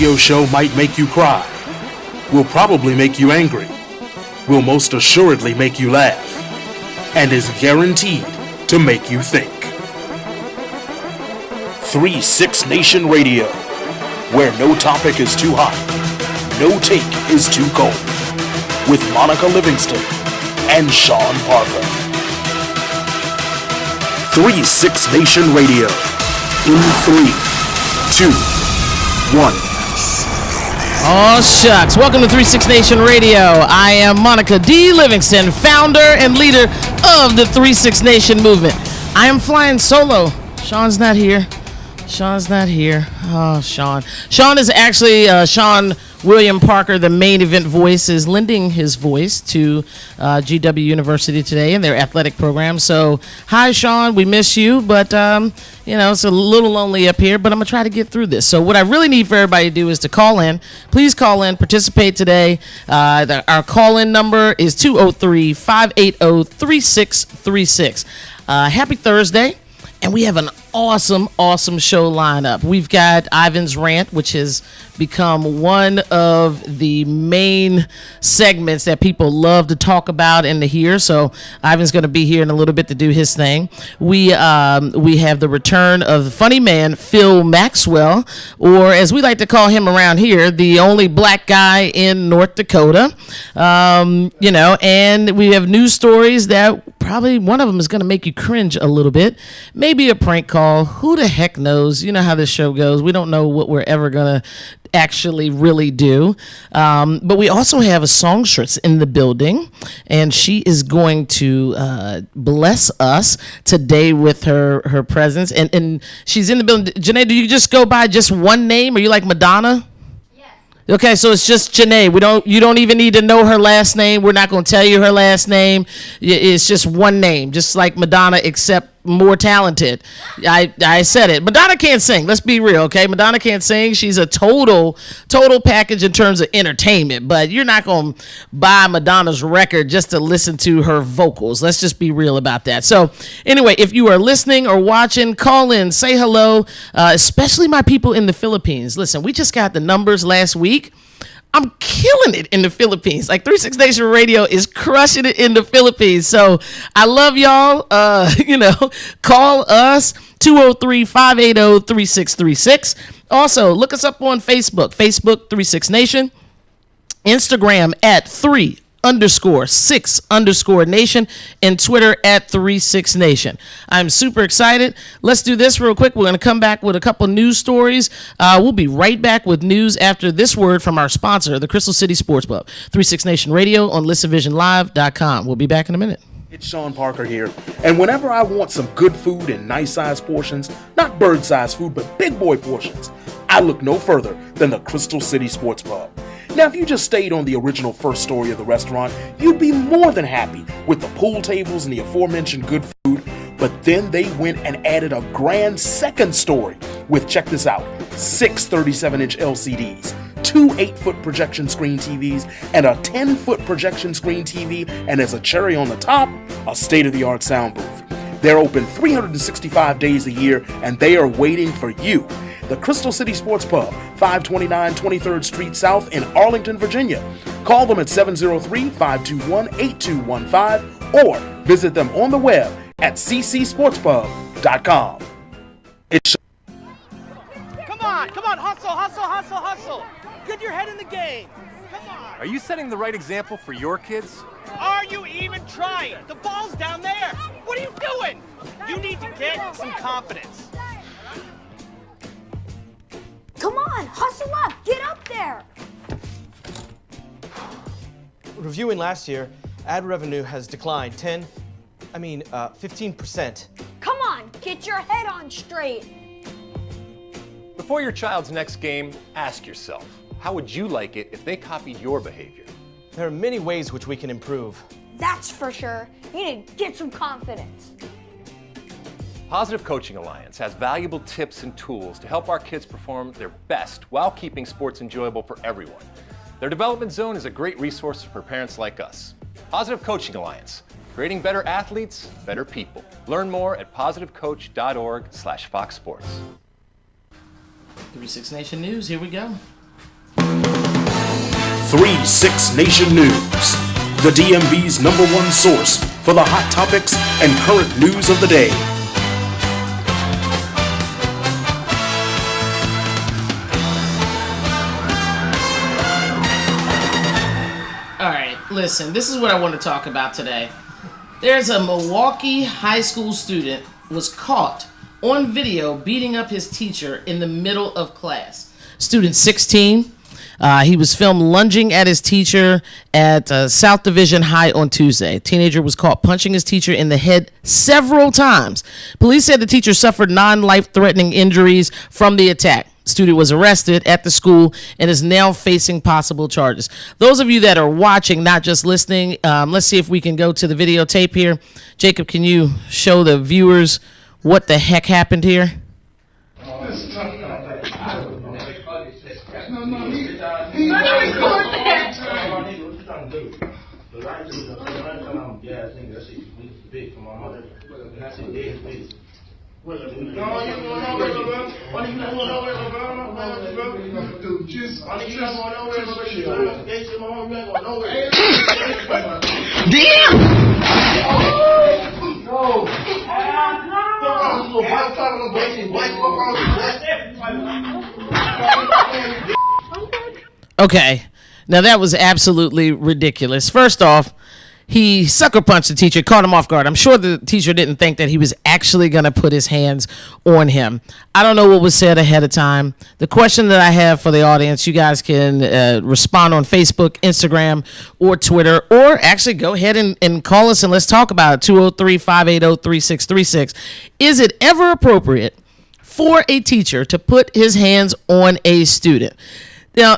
radio show might make you cry, will probably make you angry, will most assuredly make you laugh, and is guaranteed to make you think. 3-6 Nation Radio, where no topic is too hot, no take is too cold, with Monica Livingston and Sean Parker. 3-6 Nation Radio, in 3, 2, 1. Oh, shucks. Welcome to 3-6 Nation Radio. I am Monica D. Livingston, founder and leader of the 3-6 Nation movement. I am flying solo. Sean's not here. Oh, Sean. Sean is actually Sean William Parker, the main event voice, is lending his voice to GW University today in their athletic program. So, hi, Sean. We miss you, but, it's a little lonely up here, but I'm going to try to get through this. So what I really need for everybody to do is to call in. Please call in, participate today. Our call-in number is 203-580-3636. Happy Thursday. And we have an awesome show lineup. We've got Ivan's Rant, which has become one of the main segments that people love to talk about and to hear. So Ivan's going to be here in a little bit to do his thing. We have the return of the funny man, Phil Maxwell, or as we like to call him around here, the only black guy in North Dakota. And we have news stories that probably one of them is going to make you cringe a little bit. Maybe a prank call. Who the heck knows? You know how this show goes. We don't know what we're ever going to actually really do. But we also have a songstress in the building, and she is going to bless us today with her presence. And she's in the building. Janae, do you just go by just one name? Are you like Madonna? Okay, so it's just Janae. You don't even need to know her last name. We're not going to tell you her last name. It's just one name, just like Madonna, except more talented. I said it. Madonna can't sing. Let's be real, okay? Madonna can't sing. She's a total package in terms of entertainment, but you're not going to buy Madonna's record just to listen to her vocals. Let's just be real about that. So anyway, if you are listening or watching, call in, say hello, especially my people in the Philippines. Listen, we just got the numbers last week. I'm killing it in the Philippines. Like 3-6 Nation Radio is crushing it in the Philippines. So I love y'all. Call us 203-580-3636. Also, look us up on Facebook 3-6 Nation. Instagram at 3_6_nation, and Twitter at 3-6 Nation. I'm super excited. Let's do this real quick. We're going to come back with a couple news stories. We'll be right back with news after this word from our sponsor, the Crystal City Sports Pub. 3-6 Nation Radio on ListenVisionLive.com. We'll be back in a minute. It's Sean Parker here, and whenever I want some good food in nice-sized portions, not bird-sized food, but big boy portions, I look no further than the Crystal City Sports Pub. Now, if you just stayed on the original first story of the restaurant, you'd be more than happy with the pool tables and the aforementioned good food, but then they went and added a grand second story with, check this out, 6 37-inch LCDs, 2 8-foot projection screen TVs, and a 10-foot projection screen TV, and as a cherry on the top, a state-of-the-art sound booth. They're open 365 days a year, and they are waiting for you. The Crystal City Sports Pub, 529 23rd Street South in Arlington, Virginia. Call them at 703-521-8215 or visit them on the web at ccsportspub.com. Come on, hustle. Get your head in the game. Come on. Are you setting the right example for your kids? Are you even trying? The ball's down there. What are you doing? You need to get some confidence. Come on, hustle up, get up there. Reviewing last year, ad revenue has declined 15%. Come on, get your head on straight. Before your child's next game, ask yourself, how would you like it if they copied your behavior? There are many ways which we can improve. That's for sure. You need to get some confidence. Positive Coaching Alliance has valuable tips and tools to help our kids perform their best while keeping sports enjoyable for everyone. Their development zone is a great resource for parents like us. Positive Coaching Alliance, creating better athletes, better people. Learn more at positivecoach.org/Fox Sports. 3-6 Nation News, here we go. 36 Nation News, the DMV's #1 source for the hot topics and current news of the day. All right, listen, this is what I want to talk about today. There's a Milwaukee high school student was caught on video beating up his teacher in the middle of class. Student 16. He was filmed lunging at his teacher at South Division High on Tuesday. A teenager was caught punching his teacher in the head several times. Police said the teacher suffered non-life-threatening injuries from the attack. The student was arrested at the school and is now facing possible charges. Those of you that are watching, not just listening, let's see if we can go to the videotape here. Jacob, can you show the viewers what the heck happened here? Okay, now that was absolutely ridiculous. First off, he sucker punched the teacher, caught him off guard. I'm sure the teacher didn't think that he was actually going to put his hands on him. I don't know what was said ahead of time. The question that I have for the audience, you guys can respond on Facebook, Instagram, or Twitter, or actually go ahead and call us and let's talk about it, 203-580-3636. Is it ever appropriate for a teacher to put his hands on a student? Now,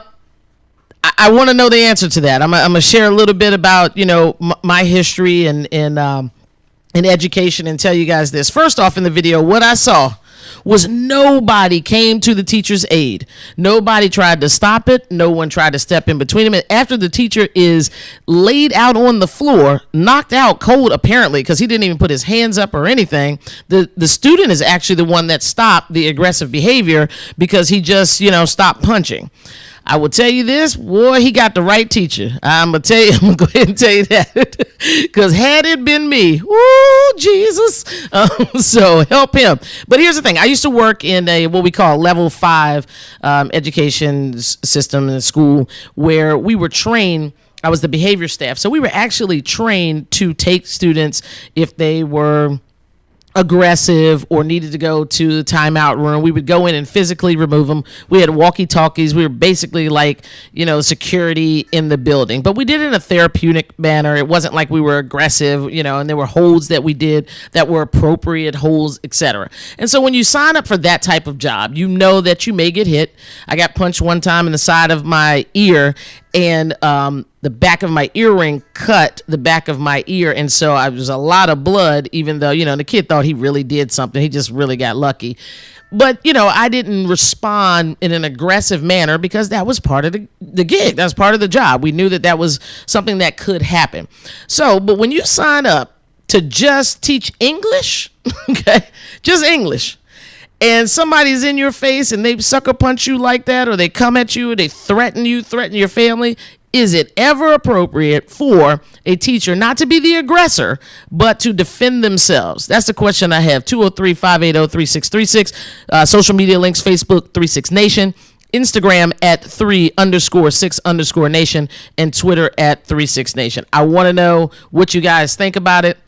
I want to know the answer to that. I'm going to share a little bit about, my history and in education and tell you guys this. First off, in the video, what I saw was nobody came to the teacher's aid. Nobody tried to stop it. No one tried to step in between them. And after the teacher is laid out on the floor, knocked out cold apparently, because he didn't even put his hands up or anything, the student is actually the one that stopped the aggressive behavior because he just, stopped punching. I will tell you this, boy, he got the right teacher. I'm going to go ahead and tell you that. Because had it been me, woo, Jesus. So help him. But here's the thing. I used to work in what we call level 5 education system in a school where we were trained. I was the behavior staff. So we were actually trained to take students if they were aggressive or needed to go to the timeout room. We would go in and physically remove them. We had walkie-talkies. We were basically like, security in the building. But we did it in a therapeutic manner. It wasn't like we were aggressive, and there were holds that we did that were appropriate holds, etc. And so when you sign up for that type of job, you know that you may get hit. I got punched one time in the side of my ear, and the back of my earring cut the back of my ear, and so I was a lot of blood, even though, the kid thought he really did something. He just really got lucky. But, I didn't respond in an aggressive manner because that was part of the gig. That was part of the job. We knew that was something that could happen. So, but when you sign up to just teach English, okay, just English, and somebody's in your face and they sucker punch you like that, or they come at you, or they threaten you, threaten your family, is it ever appropriate for a teacher not to be the aggressor, but to defend themselves? That's the question I have. 203-580-3636. Social media links, Facebook, 36 Nation. Instagram at 3_6_Nation, and Twitter at 36 Nation. I want to know what you guys think about it.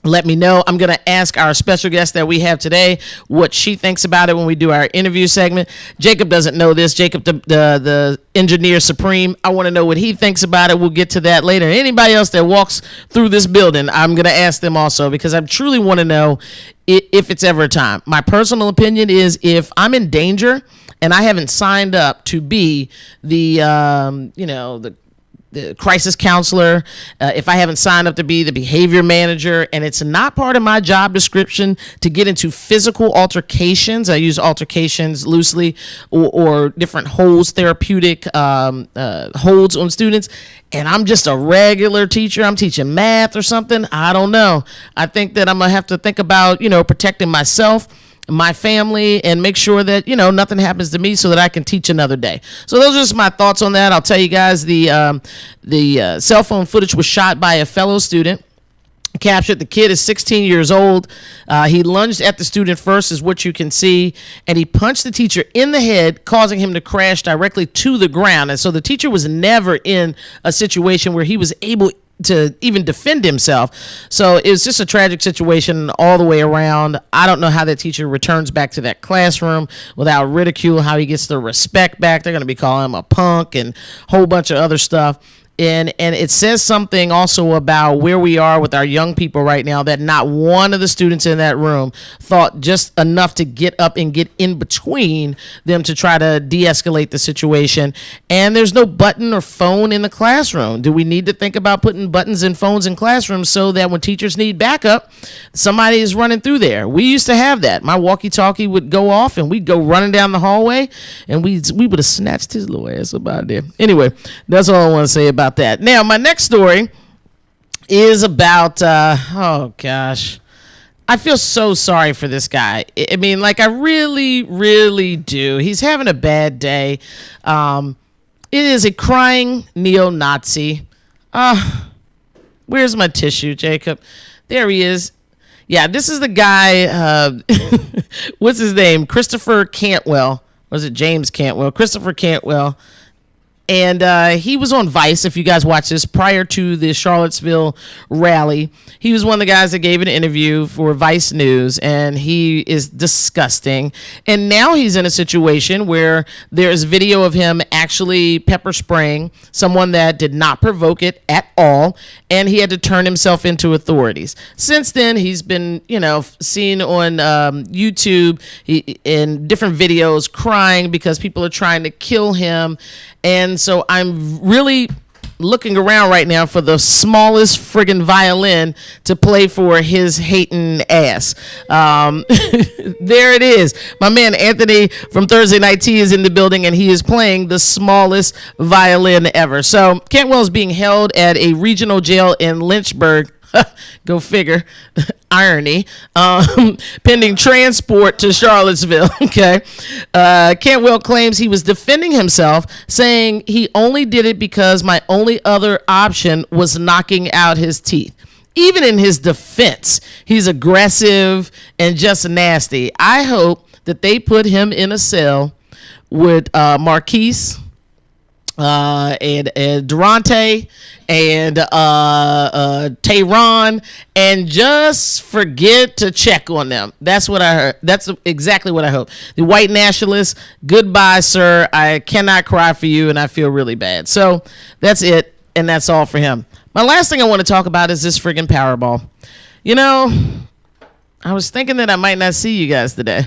Let me know. I'm going to ask our special guest that we have today what she thinks about it when we do our interview segment. Jacob doesn't know this. Jacob, the engineer supreme, I want to know what he thinks about it. We'll get to that later. Anybody else that walks through this building, I'm going to ask them also, because I truly want to know if it's ever a time. My personal opinion is if I'm in danger and I haven't signed up to be the crisis counselor, if I haven't signed up to be the behavior manager, and it's not part of my job description to get into physical altercations, I use altercations loosely, or different holds, therapeutic holds on students, and I'm just a regular teacher, I'm teaching math or something, I don't know. I think that I'm going to have to think about, protecting myself my family and make sure that, nothing happens to me so that I can teach another day. So those are just my thoughts on that. I'll tell you guys the cell phone footage was shot by a fellow student. Captured. The kid is 16 years old. He lunged at the student first, is what you can see, and he punched the teacher in the head, causing him to crash directly to the ground. And so the teacher was never in a situation where he was able to even defend himself. So it was just a tragic situation all the way around. I don't know how that teacher returns back to that classroom without ridicule, how he gets the respect back. They're going to be calling him a punk and a whole bunch of other stuff. And it says something also about where we are with our young people right now, that not one of the students in that room thought just enough to get up and get in between them to try to de-escalate the situation. And there's no button or phone in the classroom. Do we need to think about putting buttons and phones in classrooms so that when teachers need backup, somebody is running through there? We used to have that. My walkie-talkie would go off and we'd go running down the hallway and we would have snatched his little ass up out there. Anyway, that's all I want to say about that. Now, my next story is about, oh gosh, I feel so sorry for this guy. I mean, like, I really, really do. He's having a bad day. It is a crying neo-Nazi. Where's my tissue, Jacob? There he is. Yeah, this is the guy, what's his name? Christopher Cantwell. Was it James Cantwell? Christopher Cantwell. And he was on Vice, if you guys watch this, prior to the Charlottesville rally. He was one of the guys that gave an interview for Vice News, and he is disgusting. And now he's in a situation where there is video of him actually pepper spraying someone that did not provoke it at all, and he had to turn himself into authorities. Since then, he's been, seen on YouTube in different videos crying because people are trying to kill him. And so I'm really looking around right now for the smallest friggin' violin to play for his hating ass. There it is. My man Anthony from Thursday Night Tea is in the building, and he is playing the smallest violin ever. So Cantwell is being held at a regional jail in Lynchburg. Go figure. Irony. Pending transport to Charlottesville. Okay. Cantwell claims he was defending himself, saying he only did it because my only other option was knocking out his teeth. Even in his defense, he's aggressive and just nasty. I hope that they put him in a cell with Marquise and Durante and Tehran, and just forget to check on them. That's what I heard. That's exactly what I hope. The white nationalists, goodbye, sir. I cannot cry for you, and I feel really bad. So that's it, and that's all for him. My last thing I want to talk about is this friggin' Powerball. I was thinking that I might not see you guys today.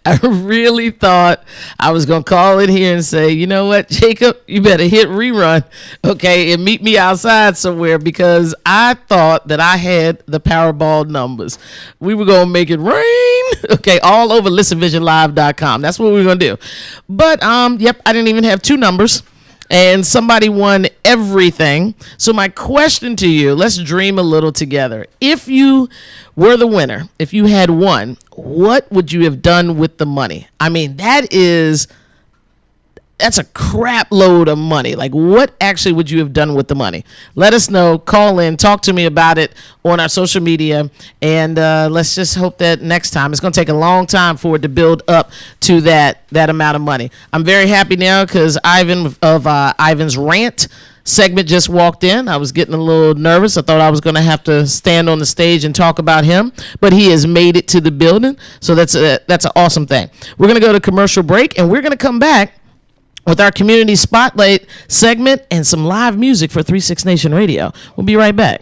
I really thought I was going to call in here and say, you know what, Jacob, you better hit rerun, okay, and meet me outside somewhere, because I thought that I had the Powerball numbers. We were going to make it rain, okay, all over listenvisionlive.com. That's what we were going to do. But, yep, I didn't even have two numbers. And somebody won everything. So my question to you, let's dream a little together. If you were the winner, if you had won, what would you have done with the money? I mean, that's a crap load of money. Like, what actually would you have done with the money? Let us know. Call in. Talk to me about it on our social media. And let's just hope that next time, it's going to take a long time for it to build up to that amount of money. I'm very happy now because Ivan of Ivan's Rant segment just walked in. I was getting a little nervous. I thought I was going to have to stand on the stage and talk about him, but he has made it to the building. So that's an awesome thing. We're going to go to commercial break, and we're going to come back with our community spotlight segment and some live music for 36 Nation Radio. We'll be right back.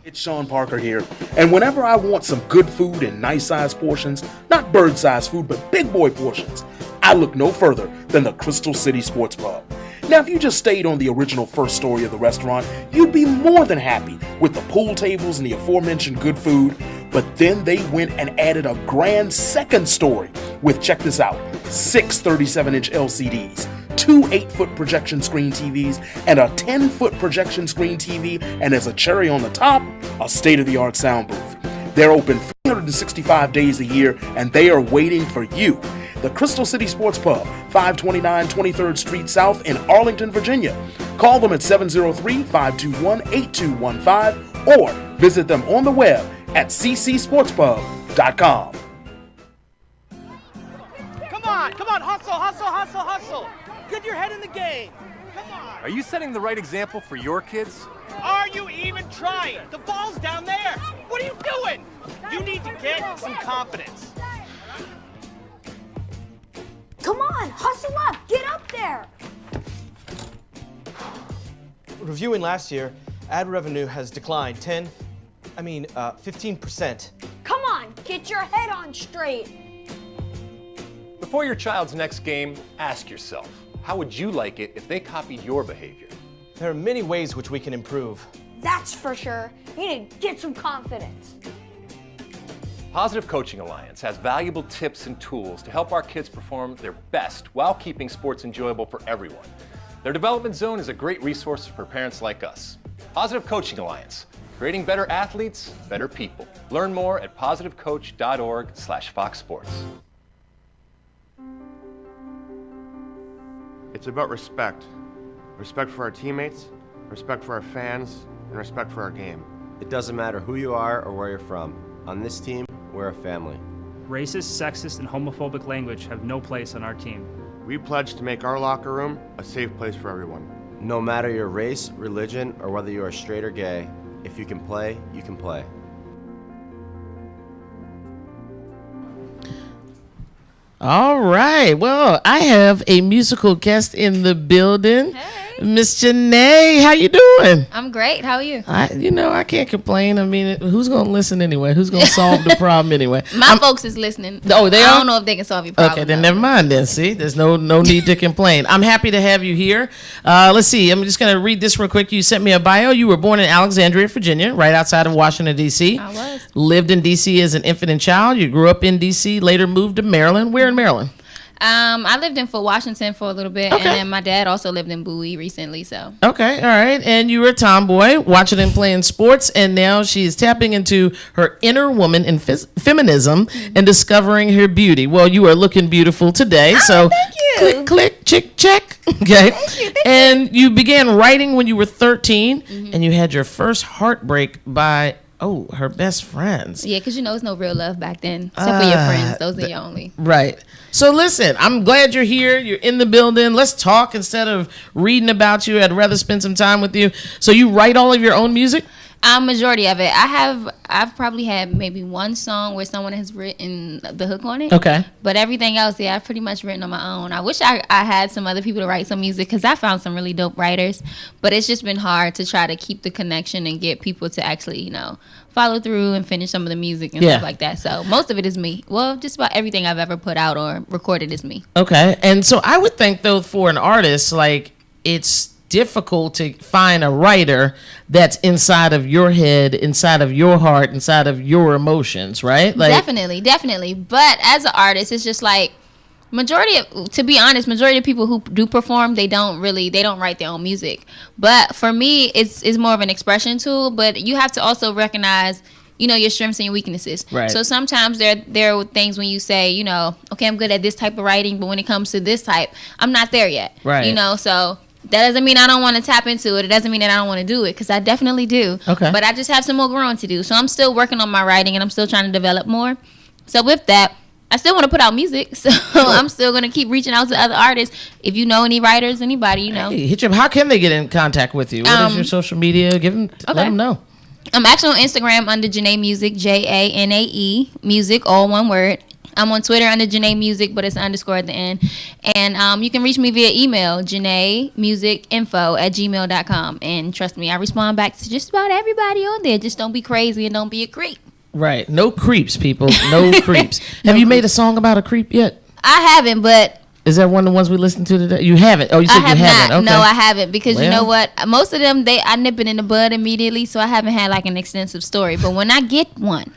It's Sean Parker here, and whenever I want some good food in nice-sized portions, not bird-sized food, but big boy portions, I look no further than the Crystal City Sports Pub. Now, if you just stayed on the original first story of the restaurant, you'd be more than happy with the pool tables and the aforementioned good food, but then they went and added a grand second story with, check this out, 6 37-inch LCDs, 2 8-foot projection screen TVs, and a 10-foot projection screen TV, and as a cherry on the top, a state-of-the-art sound booth. They're open 365 days a year, and they are waiting for you. The Crystal City Sports Pub, 529 23rd Street South in Arlington, Virginia. Call them at 703-521-8215 or visit them on the web at ccsportspub.com. Come on, hustle. Get your head in the game. Come on. Are you setting the right example for your kids? Are you even trying? The ball's down there. What are you doing? You need to get some confidence. Come on, hustle up, get up there. Reviewing last year, ad revenue has declined 15%. Come on, get your head on straight. Before your child's next game, ask yourself, how would you like it if they copied your behavior? There are many ways which we can improve. That's for sure. You need to get some confidence. Positive Coaching Alliance has valuable tips and tools to help our kids perform their best while keeping sports enjoyable for everyone. Their development zone is a great resource for parents like us. Positive Coaching Alliance, creating better athletes, better people. Learn more at positivecoach.org/foxsports. It's about respect. Respect for our teammates, respect for our fans, and respect for our game. It doesn't matter who you are or where you're from. On this team, we're a family. Racist, sexist, and homophobic language have no place on our team. We pledge to make our locker room a safe place for everyone. No matter your race, religion, or whether you are straight or gay, if you can play, you can play. All right. Well, I have a musical guest in the building. Hey. Miss Janae, how you doing? I'm great. How are you? I can't complain. I mean, who's going to listen anyway? Who's going to solve the problem anyway? My folks is listening. Oh, they are? I don't know if they can solve your problem. Okay, then never mind then. See, there's no need to complain. I'm happy to have you here. Let's see. I'm just going to read this real quick. You sent me a bio. You were born in Alexandria, Virginia, right outside of Washington, D.C. I was. Lived in D.C. as an infant and child. You grew up in D.C., later moved to Maryland. Where in Maryland? I lived in Fort Washington for a little bit, Okay. and then my dad also lived in Bowie recently. So Okay, all right. And you were a tomboy, watching and playing sports, and now she's tapping into her inner woman and feminism and discovering her beauty. Well, you are looking beautiful today. So thank you. click, click, chick, check. Okay. And you began writing when you were 13, and you had your first heartbreak by, her best friends. yeah, because there's no real love back then, except for your friends. Those are your only. Right. So listen, I'm glad you're here. You're in the building. Let's talk instead of reading about you. I'd rather spend some time with you. So you write all of your own music? Majority of it. I've probably had maybe one song where someone has written the hook on it. Okay. But everything else, yeah, I've pretty much written on my own. I wish I had some other people to write some music because I found some really dope writers. But it's just been hard to try to keep the connection and get people to actually, follow through and finish some of the music and stuff like that. So most of it is me. Well, just about everything I've ever put out or recorded is me. Okay. And so I would think, though, for an artist, like, it's difficult to find a writer that's inside of your head, inside of your heart, inside of your emotions, right? Like, Definitely. But as an artist, it's just like majority of people who do perform, they don't write their own music. But for me, it's more of an expression tool. But you have to also recognize, your strengths and your weaknesses. Right. So sometimes there are things when you say, okay, I'm good at this type of writing, but when it comes to this type, I'm not there yet. Right. So that doesn't mean I don't want to tap into it. It doesn't mean that I don't want to do it, because I definitely do. Okay. But I just have some more growing to do. So I'm still working on my writing, and I'm still trying to develop more. So with that, I still want to put out music. So I'm still going to keep reaching out to other artists. If you know any writers, anybody, Hey, hit you up. How can they get in contact with you? What is your social media? Let them know. I'm actually on Instagram under Janae Music, Janae Music, all one word. I'm on Twitter under Janae Music, but it's an underscore at the end. And you can reach me via email, JanaeMusicInfo@gmail.com. And trust me, I respond back to just about everybody on there. Just don't be crazy and don't be a creep. Right. No creeps, people. No creeps. Have you made a song about a creep yet? I haven't, but... Is that one of the ones we listened to today? You haven't? Oh, you said you haven't. Not. Okay. No, I haven't, because you Well. know what? Most of them, I nip it in the bud immediately, so I haven't had like an extensive story. But when I get one...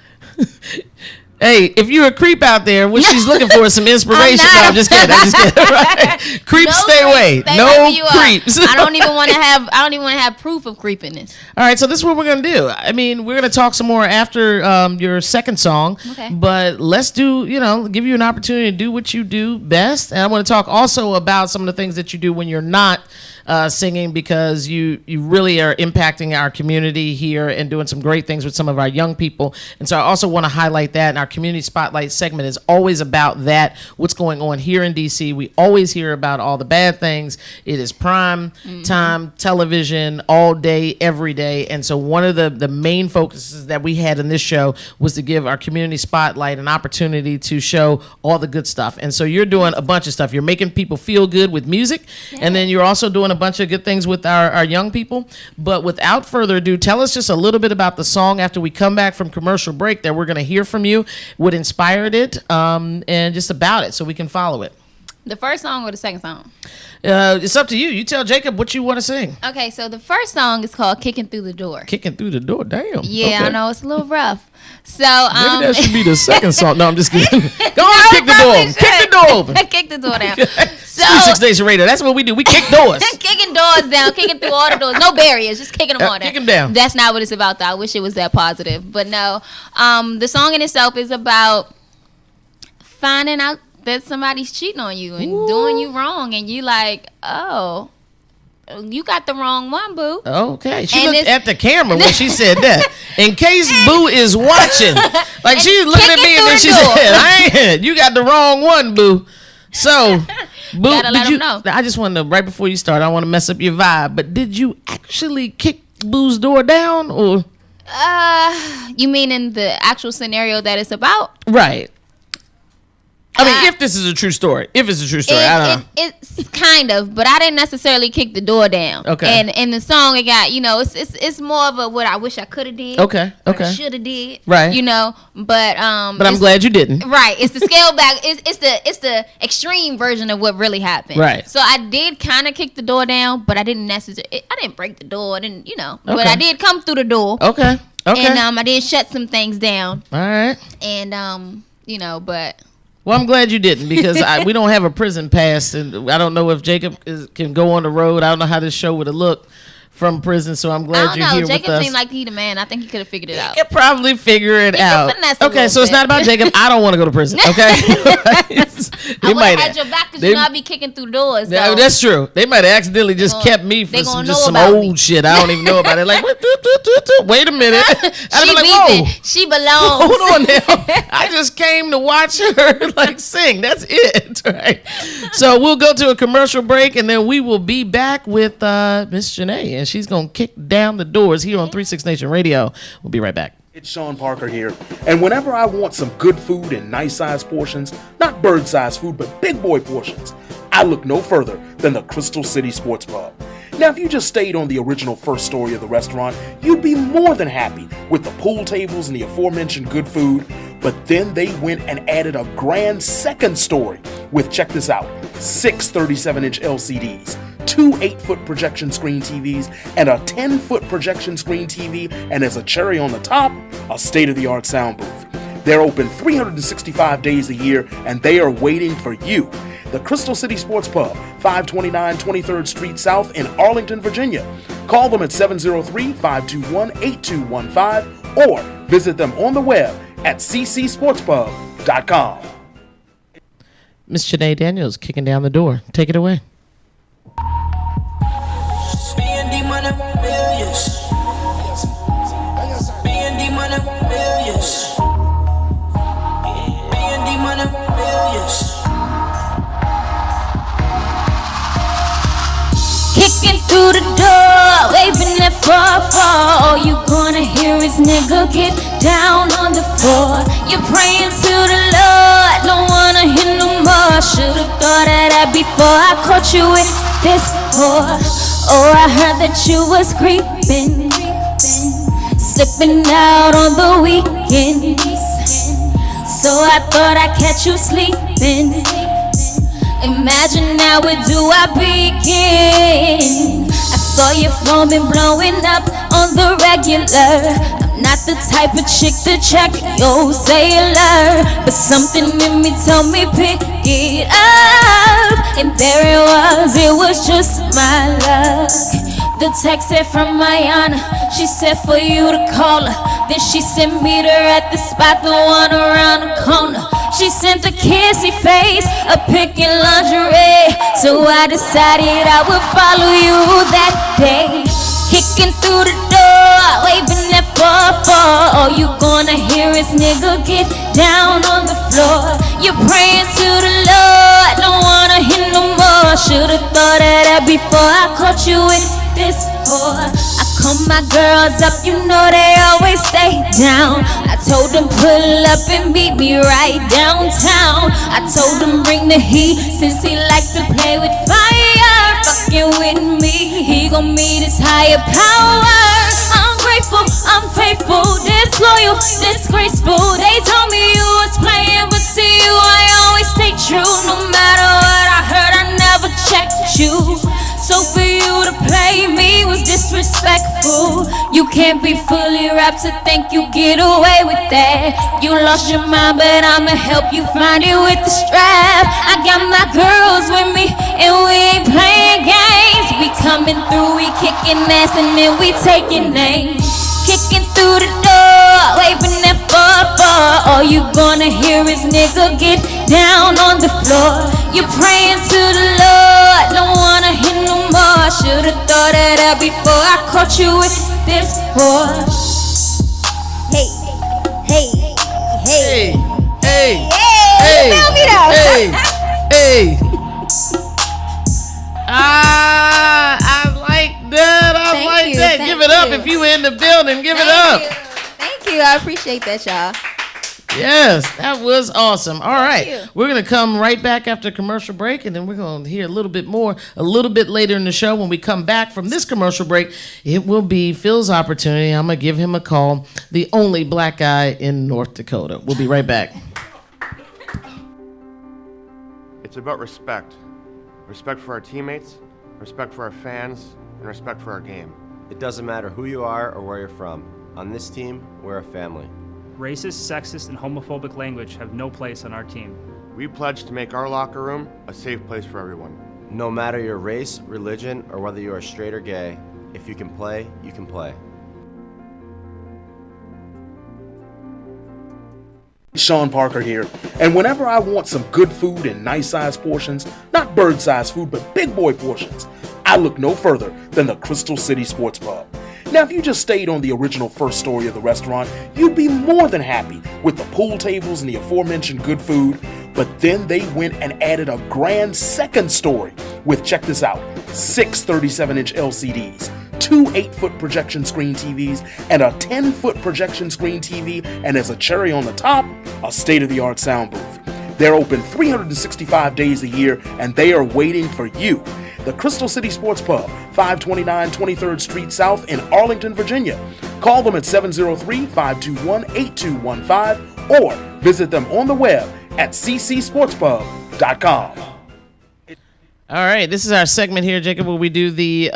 Hey, if you're a creep out there, what she's looking for is some inspiration. I'm just kidding. Right. Creeps, No stay away. Stay No wherever you are. creeps. I don't even want to have proof of creepiness. All right, so this is what we're gonna do. I mean, we're gonna talk some more after your second song. Okay. But let's give you an opportunity to do what you do best. And I want to talk also about some of the things that you do when you're not singing, because you really are impacting our community here and doing some great things with some of our young people. And so I also want to highlight that. And our community spotlight segment is always about that. What's going on here in DC? We always hear about all the bad things. It is prime time television all day, every day. And so one of the main focuses that we had in this show was to give our community spotlight an opportunity to show all the good stuff. And so you're doing a bunch of stuff. You're making people feel good with music, and then you're also doing a bunch of good things with our young people. But without further ado, tell us just a little bit about the song after we come back from commercial break that we're going to hear from you, what inspired it, and just about it so we can follow it. The first song or the second song? It's up to you. You tell Jacob what you want to sing. Okay, so the first song is called Kicking Through the Door. Kicking Through the Door, damn. Yeah, Okay. I know, it's a little rough. So Maybe that should be the second song. No, I'm just kidding. Go on, kick the door. Kick the door open. Kick the door down. So 36 Nation Radio. That's what we do. We kick doors. kicking doors down, kicking through all the doors. No barriers, just kicking them all down. Kick them down. That's not what it's about, though. I wish it was that positive. But no, the song in itself is about finding out that somebody's cheating on you and doing you wrong. And you like, oh, you got the wrong one, boo. Okay. She And looked it's- at the camera when she said that. In case Boo is watching. Like, she's looking at kick me it and then through she the door. said, you got the wrong one, Boo. So, Boo, Gotta let did you, 'em know. I just want to, right before you start, I want to mess up your vibe, but did you actually kick Boo's door down? Or You mean in the actual scenario that it's about? right. I mean, if this is a true story. If it's a true story. I don't know. It's kind of, but I didn't necessarily kick the door down. Okay. And in the song, it got, it's more of a what I wish I could have did. Okay, okay. Should have did. Right. But But I'm it's- glad you didn't. Right. It's the scale back. It's the extreme version of what really happened. Right. So I did kind of kick the door down, but I didn't necessarily. I didn't break the door. I didn't, But Okay. I did come through the door. Okay. Okay. And I did shut some things down. All right. And but. Well, I'm glad you didn't, because we don't have a prison pass, and I don't know if Jacob can go on the road. I don't know how this show would have looked from prison, so I'm glad I you're don't here know. Jacob with us. seemed like he the man. I think he could have figured it out. He could probably figure it out. finesse a Okay, little so it's bit. not about Jacob. I don't want to go to prison. Okay. I would have had your back because you know I be kicking through doors. So. Yeah, that's true. They might have accidentally just kept me for they gonna just know some about old me. shit. I don't even know about it. Like, wait a minute. I'd she be like, beeping. whoa. She belongs. Hold on now. I just came to watch her like sing. That's it. Right. So we'll go to a commercial break, and then we will be back with Miss Janae, and she's gonna kick down the doors here on 36 Nation Radio. We'll be right back. It's Sean Parker here, and whenever I want some good food in nice-sized portions, not bird-sized food, but big boy portions, I look no further than the Crystal City Sports Pub. Now, if you just stayed on the original first story of the restaurant, you'd be more than happy with the pool tables and the aforementioned good food, but then they went and added a grand second story with, check this out, 6 37-inch LCDs, 2 8-foot projection screen TVs, and a 10-foot projection screen TV, and as a cherry on the top, a state-of-the-art sound booth. They're open 365 days a year, and they are waiting for you. The Crystal City Sports Pub, 529 23rd Street South in Arlington, Virginia. Call them at 703-521-8215 or visit them on the web at ccsportspub.com. Miss Janae Daniels kicking down the door. Take it away. B&D money want millions. B&D money want millions. B&D money want millions. Kicking through the door, waving that 4-4. All you gonna hear is nigga get down on the floor. You're praying to the Lord, don't wanna hear no more. Should've thought of that before I caught you with this whore. Oh, I heard that you was creeping, slipping out on the weekends. So I thought I'd catch you sleeping. Imagine now where do I begin? I saw your phone been blowing up on the regular. I'm not the type of chick to check your sailor, but something in me told me pick it up. And there it was just my luck. The text said from Mayana, she said for you to call her. Then she said meet her at the spot, the one around the corner. She sent a kissy face, a pic in lingerie. So I decided I would follow you that day. Kicking through the door, waving that 4-4. All you gonna hear is nigga get down on the floor. You're praying to the Lord, don't wanna hear no more. Should've thought of that before I caught you with this whore. I call my girls up, you know they always stay down. I told them pull up and meet me right downtown. I told them bring the heat, since he likes to play with fire. Fucking with me, he gon' meet his higher power. I'm grateful, I'm faithful, disloyal, disgraceful. They told me you was playing, but to you I always stay true. No matter what I heard, I never checked you. So for you to play me was disrespectful. You can't be fully wrapped to think you get away with that. You lost your mind, but I'ma help you find it with the strap. I got my girls with me, and we ain't playing games. We coming through, we kicking ass, and then we taking names. Kicking through the door, waving that 4-4. All you gonna hear is nigga get down on the floor. You're praying to the Lord, don't wanna hear no more. Should've thought of that before I caught you with this whore. Hey, hey, hey, Hey, hey, you feel me though? hey. I like that. I like that. Give it up if you in the building. Give it up. Thank you. I appreciate that, y'all. Yes, that was awesome. All right, we're going to come right back after a commercial break, and then we're going to hear a little bit more a little bit later in the show. When we come back from this commercial break, it will be Phil's opportunity. I'm going to give him a call, the only black guy in North Dakota. We'll be right back. It's about respect. Respect for our teammates, respect for our fans, and respect for our game. It doesn't matter who you are or where you're from. On this team, we're a family. Racist, sexist, and homophobic language have no place on our team. We pledge to make our locker room a safe place for everyone. No matter your race, religion, or whether you are straight or gay, if you can play, you can play. Sean Parker here, and whenever I want some good food in nice-sized portions, not bird-sized food, but big boy portions, I look no further than the Crystal City Sports Pub. Now, if you just stayed on the original first story of the restaurant, you'd be more than happy with the pool tables and the aforementioned good food, but then they went and added a grand second story with, check this out, 6 37-inch LCDs, 2 8-foot projection screen TVs, and a 10-foot projection screen TV, and as a cherry on the top, a state-of-the-art sound booth. They're open 365 days a year, and they are waiting for you. The Crystal City Sports Pub, 529 23rd Street South in Arlington, Virginia. Call them at 703-521-8215 or visit them on the web at ccsportspub.com. All right, this is our segment here, Jacob, where we do the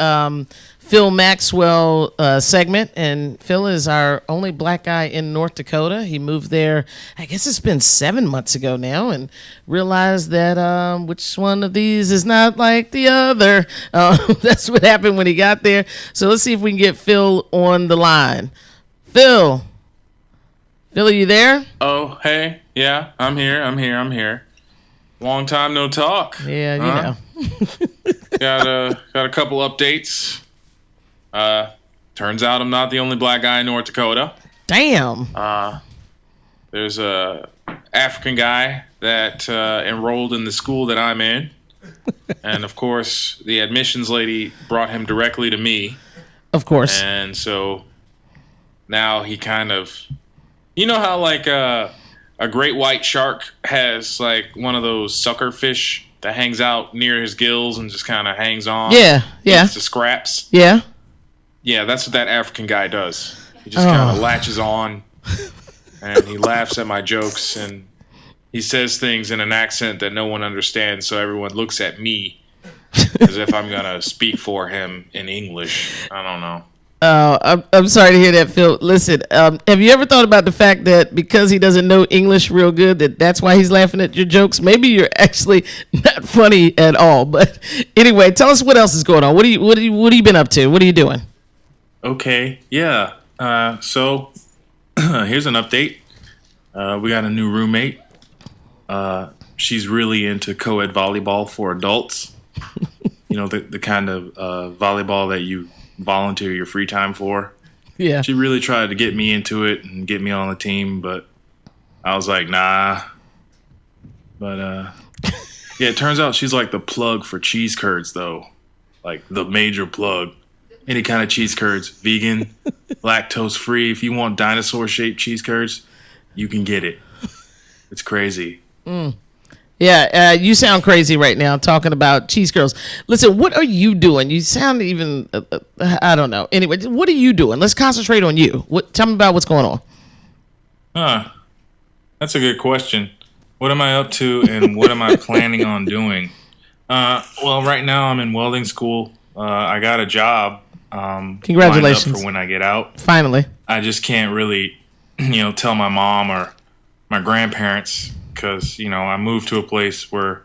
Phil Maxwell segment, and Phil is our only black guy in North Dakota. He moved there, I guess it's been 7 months ago now, and realized that which one of these is not like the other. That's what happened when he got there. So let's see if we can get Phil on the line. Phil, are you there? Oh, hey, yeah, I'm here. Long time no talk. Yeah, you know. got a couple updates. Turns out I'm not the only black guy in North Dakota. Damn. There's a African guy that enrolled in the school that I'm in, and of course the admissions lady brought him directly to me. Of course. And so now he kind of, you know how like a great white shark has like one of those sucker fish that hangs out near his gills and just kind of hangs on. Yeah. Eats the scraps. Yeah. Yeah, that's what that African guy does. He just kind of latches on, and he laughs at my jokes, and he says things in an accent that no one understands, so everyone looks at me as if I'm going to speak for him in English. I don't know. I'm sorry to hear that, Phil. Listen, have you ever thought about the fact that because he doesn't know English real good, that's why he's laughing at your jokes? Maybe you're actually not funny at all. But anyway, tell us what else is going on. What have you been up to? What are you doing? Okay, yeah. So here's an update. We got a new roommate. She's really into co-ed volleyball for adults. You know, the kind of volleyball that you volunteer your free time for. Yeah. She really tried to get me into it and get me on the team, but I was like, nah. But yeah, it turns out she's like the plug for cheese curds, though. Like the major plug. Any kind of cheese curds, vegan, lactose free. If you want dinosaur shaped cheese curds, you can get it. It's crazy. Yeah, you sound crazy right now talking about cheese curls. Listen, what are you doing? You sound even, I don't know. Anyway, what are you doing? Let's concentrate on you. Tell me about what's going on. That's a good question. What am I up to and what am I planning on doing? Well, right now I'm in welding school. I got a job. Congratulations. Lined up for when I get out. Finally. I just can't really, tell my mom or my grandparents because, I moved to a place where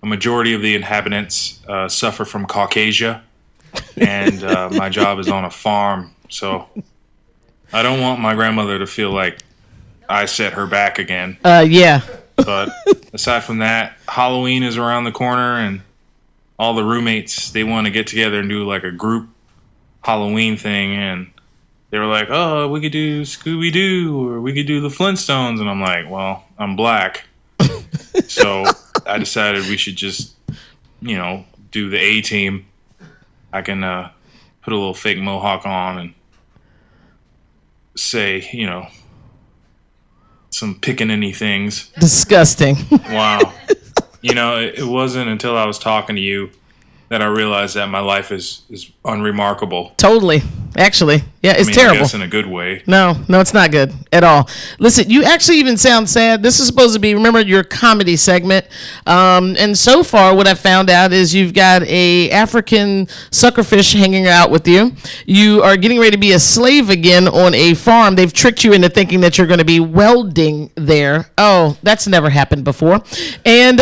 a majority of the inhabitants suffer from Caucasia, and my job is on a farm, so I don't want my grandmother to feel like I set her back again. Yeah. But aside from that, Halloween is around the corner, and all the roommates, they want to get together and do like a group Halloween thing, and they were like, oh, we could do Scooby-Doo or we could do the Flintstones. And I'm like, well, I'm black. So I decided we should just, do the A-team. I can put a little fake mohawk on and say, some pickaninny things. Disgusting. Wow. It wasn't until I was talking to you that I realized that my life is unremarkable. Totally. Actually. Yeah, it's terrible. I guess in a good way. No, it's not good at all. Listen, you actually even sound sad. This is supposed to be, remember, your comedy segment. And so far, what I found out is you've got a African suckerfish hanging out with you. You are getting ready to be a slave again on a farm. They've tricked you into thinking that you're going to be welding there. Oh, that's never happened before. And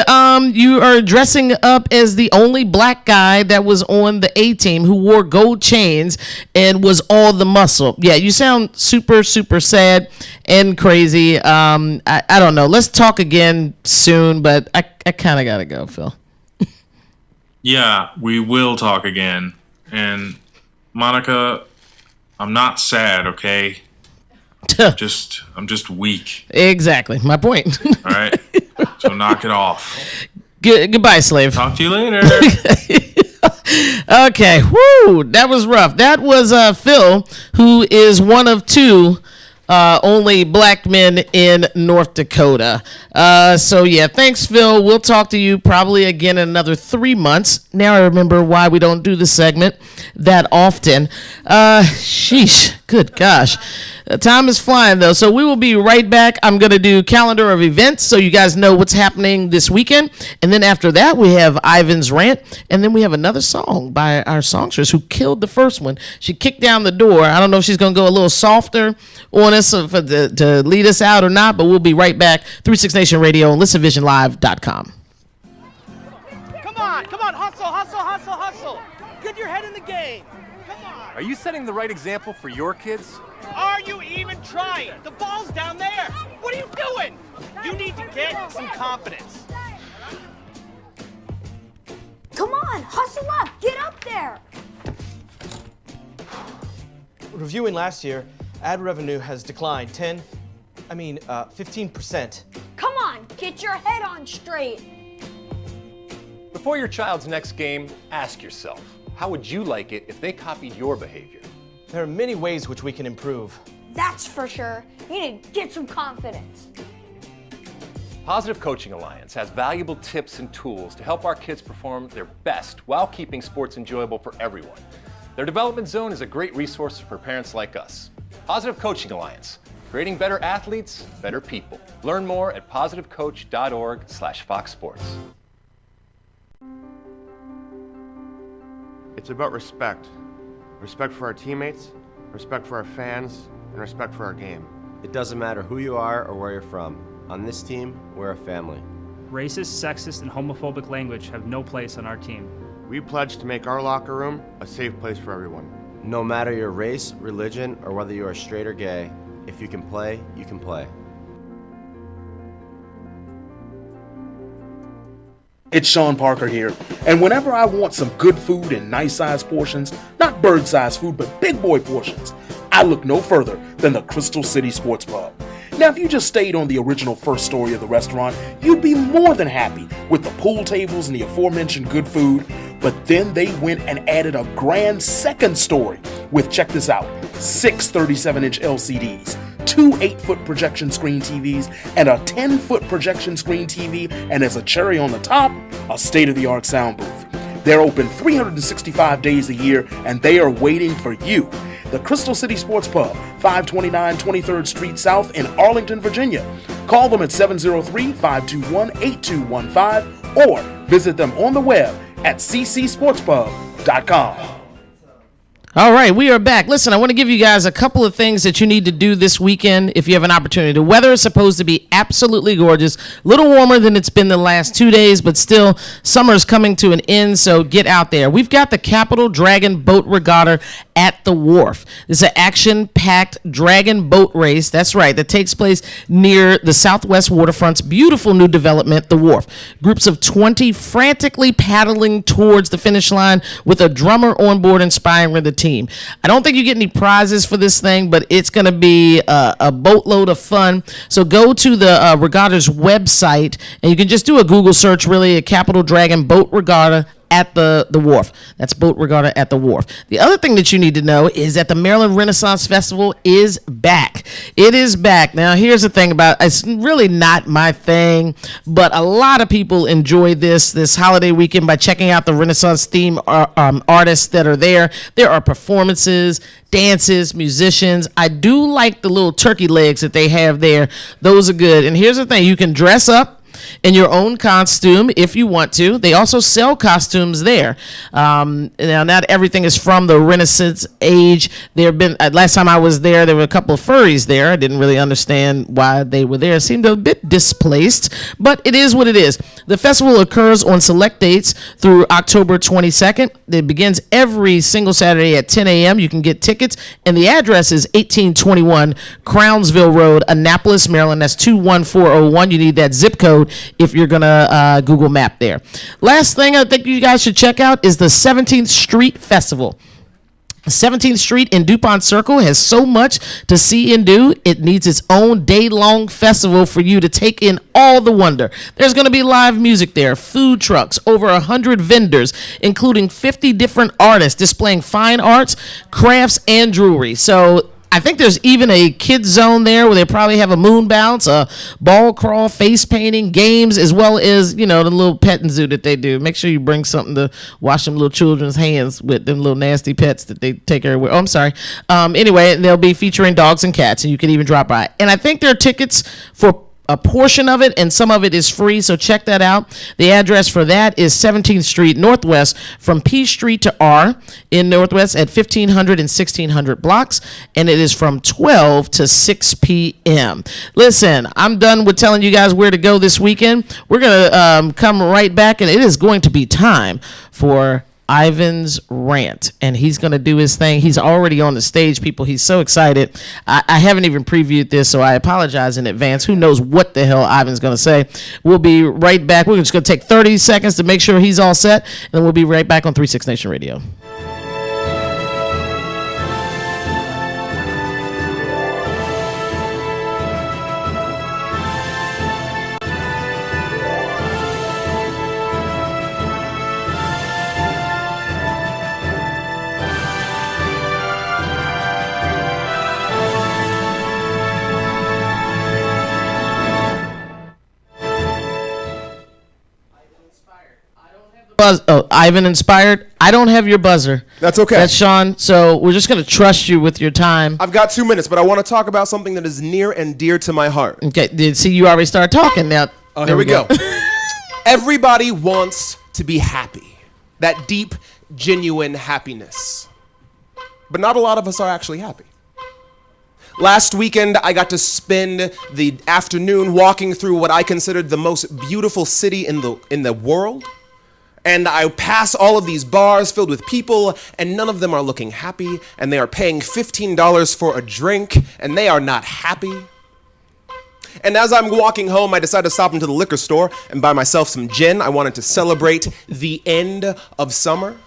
you are dressing up as the only black guy that was on the A-team who wore gold chains and was all the muscle. Yeah, you sound super, super sad and crazy. I don't know. Let's talk again soon, but I kind of got to go, Phil. Yeah, we will talk again. And Monica, I'm not sad, okay? I'm just weak. Exactly. My point. All right. So knock it off. Goodbye, slave. Talk to you later. Okay, whoo, that was rough. That was Phil, who is one of two only black men in North Dakota. So yeah, thanks, Phil. We'll talk to you probably again in another 3 months. Now I remember why we don't do the segment that often. Sheesh, good gosh. Time is flying, though, so we will be right back. I'm going to do calendar of events so you guys know what's happening this weekend. And then after that, we have Ivan's Rant. And then we have another song by our songstress who killed the first one. She kicked down the door. I don't know if she's going to go a little softer on us to lead us out or not, but we'll be right back. 36 Nation Radio and ListenVisionLive.com. Come on, hustle. Get your head in the game. Come on. Are you setting the right example for your kids? Are you even trying? The ball's down there. What are you doing? You need to get some confidence. Come on, hustle up. Get up there. Reviewing last year, ad revenue has declined 15%. Come on, get your head on straight. Before your child's next game, ask yourself, how would you like it if they copied your behavior? There are many ways which we can improve. That's for sure. You need to get some confidence. Positive Coaching Alliance has valuable tips and tools to help our kids perform their best while keeping sports enjoyable for everyone. Their development zone is a great resource for parents like us. Positive Coaching Alliance, creating better athletes, better people. Learn more at positivecoach.org/Fox Sports. It's about respect. respect for our teammates, respect for our fans, and respect for our game. It doesn't matter who you are or where you're from. On this team, we're a family. Racist, sexist, and homophobic language have no place on our team. We pledge to make our locker room a safe place for everyone. No matter your race, religion, or whether you are straight or gay, if you can play, you can play. It's Sean Parker here, and whenever I want some good food in nice-sized portions, not bird-sized food, but big boy portions, I look no further than the Crystal City Sports Pub. Now, if you just stayed on the original first story of the restaurant, you'd be more than happy with the pool tables and the aforementioned good food, but then they went and added a grand second story with, check this out, 6 37-inch LCDs, 2 8-foot projection screen TVs, and a 10-foot projection screen TV, and as a cherry on the top, a state-of-the-art sound booth. They're open 365 days a year, and they are waiting for you. The Crystal City Sports Pub, 529 23rd Street South in Arlington, Virginia. Call them at 703-521-8215 or visit them on the web at ccsportspub.com. All right, we are back. Listen, I want to give you guys a couple of things that you need to do this weekend if you have an opportunity. The weather is supposed to be absolutely gorgeous, a little warmer than it's been the last 2 days, but still, summer's coming to an end, so get out there. We've got the Capital Dragon Boat Regatta at the Wharf. This is an action-packed dragon boat race, that's right, that takes place near the Southwest Waterfront's beautiful new development, the Wharf. Groups of 20 frantically paddling towards the finish line with a drummer on board inspiring the team. I don't think you get any prizes for this thing, but it's going to be a boatload of fun. So go to the regatta's website, and you can just do a Google search, really, a Capital Dragon Boat Regatta at the Wharf. That's Boat Regatta at the Wharf. The other thing that you need to know is that the Maryland Renaissance Festival is back. It is back. Now, here's the thing about it. It's really not my thing, but a lot of people enjoy this holiday weekend by checking out the Renaissance theme artists that are there. There are performances, dances, musicians. I do like the little turkey legs that they have there. Those are good. And here's the thing. You can dress up in your own costume if you want to. They also sell costumes there. Now, not everything is from the Renaissance age. There have been, last time I was there were a couple of furries there. I didn't really understand why they were there. It seemed a bit displaced, but it is what it is. The festival occurs on select dates through October 22nd. It begins every single Saturday at 10 a.m. You can get tickets, and the address is 1821 Crownsville Road, Annapolis, Maryland. That's 21401. You need that zip code if you're gonna Google Map there. Last thing I think you guys should check out is the 17th Street Festival. 17th Street in DuPont Circle has so much to see and do. It needs its own day-long festival for you to take in all the wonder. There's going to be live music there, food trucks, over 100 vendors, including 50 different artists displaying fine arts, crafts, and jewelry. So I think there's even a kids zone there where they probably have a moon bounce, a ball crawl, face painting, games, as well as, the little petting zoo that they do. Make sure you bring something to wash them little children's hands with them little nasty pets that they take everywhere. Oh, I'm sorry. Anyway, they'll be featuring dogs and cats, and you can even drop by. And I think there are tickets for a portion of it, and some of it is free, so check that out. The address for that is 17th Street Northwest from P Street to R in Northwest at 1500 and 1600 blocks, and it is from 12 to 6 p.m. Listen, I'm done with telling you guys where to go this weekend. We're going to come right back, and it is going to be time for Ivan's rant, and he's going to do his thing. He's already on the stage, people. He's so excited. I haven't even previewed this, so I apologize in advance. Who knows what the hell Ivan's going to say. We'll be right back. We're just going to take 30 seconds to make sure he's all set, and then we'll be right back on 36 Nation Radio. Ivan Inspired. I don't have your buzzer. That's okay. That's Sean. So we're just going to trust you with your time. I've got 2 minutes, but I want to talk about something that is near and dear to my heart. Okay. See, you already started talking now. Oh, here we go. Everybody wants to be happy. That deep, genuine happiness. but not a lot of us are actually happy. Last weekend, I got to spend the afternoon walking through what I considered the most beautiful city in the world. And I pass all of these bars filled with people, and none of them are looking happy, and they are paying $15 for a drink, and they are not happy. And as I'm walking home, I decided to stop into the liquor store and buy myself some gin. I wanted to celebrate the end of summer.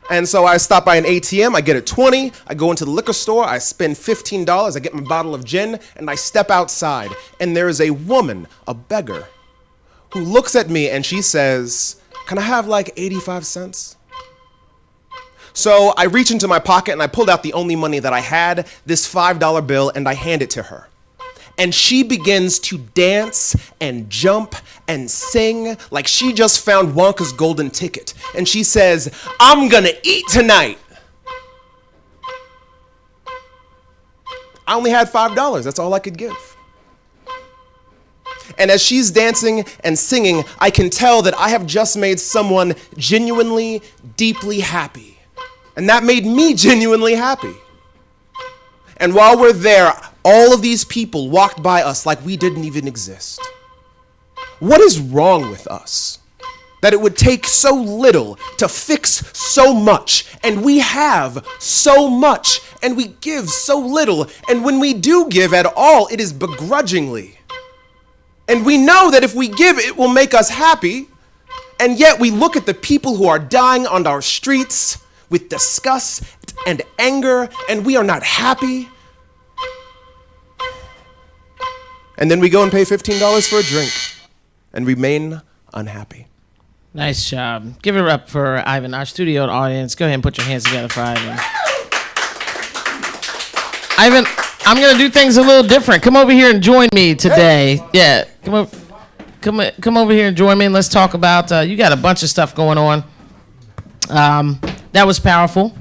And so I stop by an ATM, I get a 20, I go into the liquor store, I spend $15, I get my bottle of gin, and I step outside. And there is a woman, a beggar, who looks at me and she says, "Can I have like 85 cents? So I reach into my pocket and I pulled out the only money that I had, this $5 bill, and I hand it to her. And she begins to dance and jump and sing like she just found Wonka's golden ticket. And she says, "I'm gonna eat tonight." I only had $5. That's all I could give. And as she's dancing and singing, I can tell that I have just made someone genuinely, deeply happy. And that made me genuinely happy. And while we're there, all of these people walked by us like we didn't even exist. What is wrong with us? That it would take so little to fix so much, and we have so much, and we give so little, and when we do give at all, it is begrudgingly. And we know that if we give, it will make us happy, and yet we look at the people who are dying on our streets with disgust and anger, and we are not happy. And then we go and pay $15 for a drink and remain unhappy. Nice job. Give it up for Ivan, our studio audience. Go ahead and put your hands together for Ivan. Ivan, I'm going to do things a little different. Come over here and join me today. Yeah, come over here and join me, and let's talk about, you got a bunch of stuff going on. That was powerful.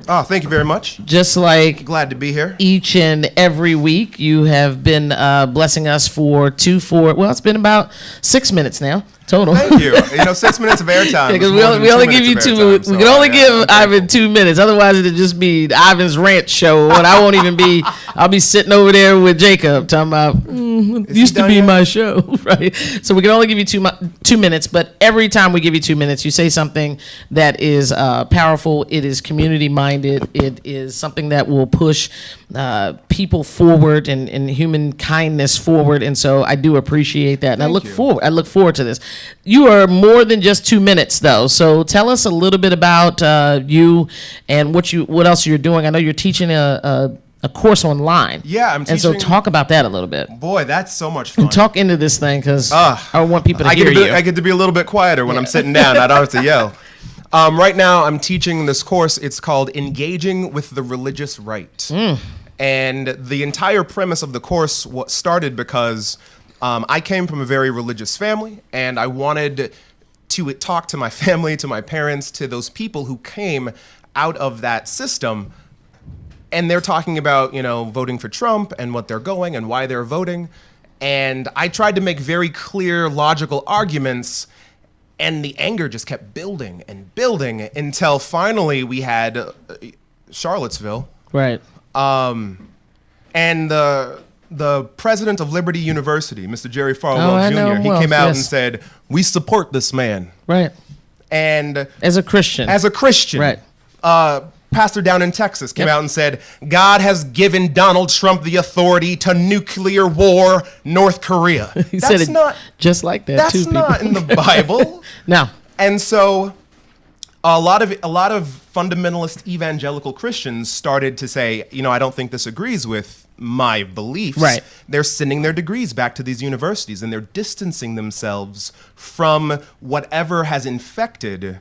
Oh, thank you very much. Just like glad to be here. Each and every week, you have been blessing us for it's been about 6 minutes now total. Thank you. 6 minutes of airtime. Because we only give you two. We can only give Ivan 2 minutes. Otherwise, it'd just be Ivan's rant show, and I won't even be. I'll be sitting over there with Jacob talking about it used to be yet? My show, right? So we can only give you 2 minutes, but every time we give you 2 minutes, you say something that is powerful. It is community minded. It is something that will push people forward and human kindness forward. And so I do appreciate that, and I look forward to this. You are more than just 2 minutes, though. So tell us a little bit about you and what else you're doing. I know you're teaching a course online. Yeah, I'm teaching. And so talk about that a little bit. Boy, that's so much fun. And talk into this thing because I want people to hear you. I get to be a little bit quieter when I'm sitting down. I don't have to yell. Right now, I'm teaching this course. It's called Engaging with the Religious Right. And the entire premise of the course started because I came from a very religious family, and I wanted to talk to my family, to my parents, to those people who came out of that system. And they're talking about, voting for Trump and what they're going and why they're voting. And I tried to make very clear, logical arguments, and the anger just kept building and building until finally we had Charlottesville. Right. And the president of Liberty University, Mr. Jerry Falwell Jr., he came out and said, "We support this man." Right. And as a Christian. Right. Pastor down in Texas came out and said, "God has given Donald Trump the authority to nuclear war North Korea." He said it just like that. That's not in the Bible. No. And so a lot of fundamentalist evangelical Christians started to say, I don't think this agrees with my beliefs. Right. They're sending their degrees back to these universities, and they're distancing themselves from whatever has infected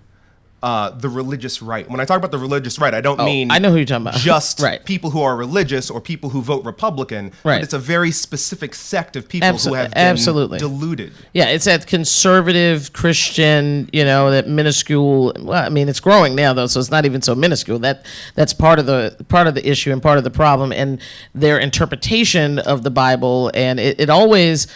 the religious right. When I talk about the religious right, I don't mean I know who you're talking about. Just people who are religious or people who vote Republican. Right. But it's a very specific sect of people who have been deluded. Yeah, it's that conservative Christian, that minuscule. Well, I mean, it's growing now though, so it's not even so minuscule. That's part of the issue and part of the problem, and their interpretation of the Bible, and it always.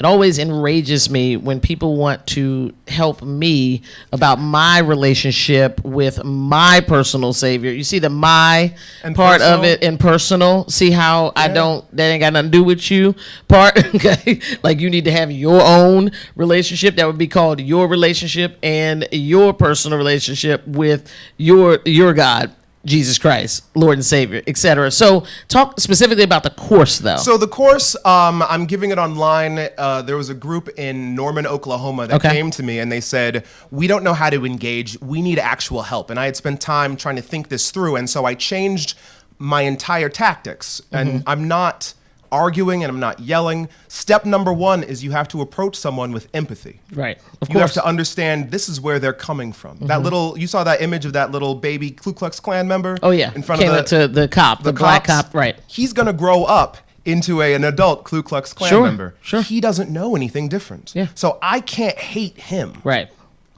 it always enrages me when people want to help me about my relationship with my personal savior. You see the my And part personal? of it in personal. See how I don't, that ain't got nothing to do with you part. Okay. Like you need to have your own relationship that would be called your relationship and your personal relationship with your God. Jesus Christ, Lord and Savior, etc. So talk specifically about the course, though. So the course, I'm giving it online. There was a group in Norman, Oklahoma that came to me and they said, we don't know how to engage. We need actual help. And I had spent time trying to think this through. And so I changed my entire tactics. And I'm not arguing and I'm not yelling. Step number one is you have to approach someone with empathy. Right. Of You have course. to understand this is where they're coming from. That little, you saw that image of that little baby Ku Klux Klan member? Oh, yeah. In front Came of up to the cop, the black cops? cop, right. He's going to grow up into an adult Ku Klux Klan Sure, member. sure. He doesn't know anything different. Yeah. So I can't hate him. Right.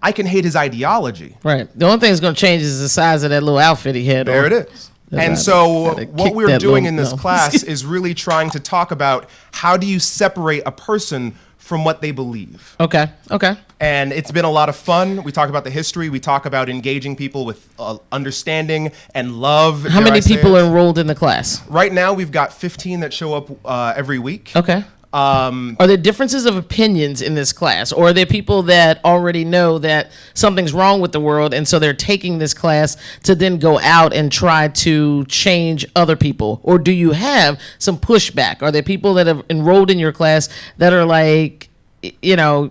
I can hate his ideology. Right. The only thing that's going to change is the size of that little outfit he had There on. it is. And so what we're doing in this class is really trying to talk about how do you separate a person from what they believe. Okay. Okay. And it's been a lot of fun. We talk about the history. We talk about engaging people with understanding and love. How many people are enrolled in the class? Right now, we've got 15 that show up every week. Okay. Are there differences of opinions in this class, or are there people that already know that something's wrong with the world, and so they're taking this class to then go out and try to change other people? Or do you have some pushback? Are there people that have enrolled in your class that are like, you know,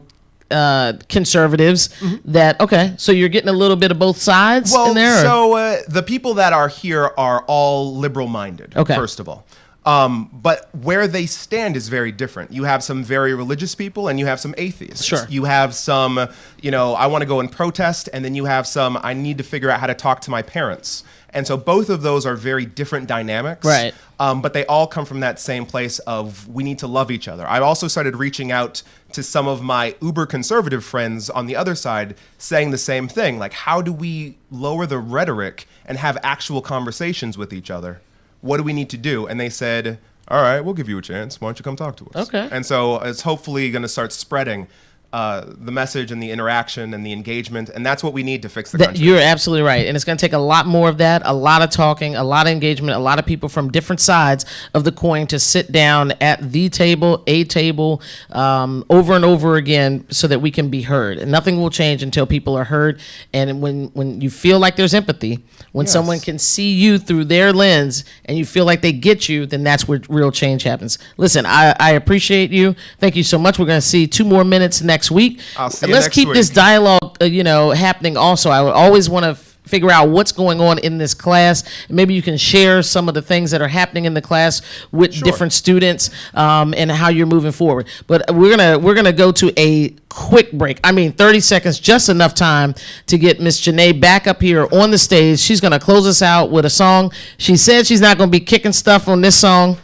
conservatives that, okay, so you're getting a little bit of both sides in there? Or? So the people that are here are all liberal-minded, Okay. first of all. But where they stand is very different. You have some very religious people and you have some atheists. Sure. You have some, you know, I want to go and protest, and then you have some, I need to figure out how to talk to my parents. And so both of those are very different dynamics. Right. But they all come from that same place of we need to love each other. I also started reaching out to some of my uber conservative friends on the other side saying the same thing. Like, how do we lower the rhetoric and have actual conversations with each other? What do we need to do? And they said, all right, we'll give you a chance. Why don't you come talk to us? Okay. And so it's hopefully going to start spreading the message and the interaction and the engagement. And that's what we need to fix the country. You're absolutely right. And it's going to take a lot more of that, a lot of talking, a lot of engagement, a lot of people from different sides of the coin to sit down at the table, a table, over and over again so that we can be heard. And nothing will change until people are heard. And when you feel like there's empathy, when Yes. someone can see you through their lens and you feel like they get you, then that's where real change happens. Listen, I appreciate you. Thank you so much. We're going to see 2 more minutes next week. I'll see you Let's next keep this week. dialogue, happening also. I would always want to figure out what's going on in this class. Maybe you can share some of the things that are happening in the class with different students, and how you're moving forward. But we're gonna go to a quick break. I mean, 30 seconds, just enough time to get Miss Janae back up here on the stage. She's gonna close us out with a song. She said she's not gonna be kicking stuff on this song.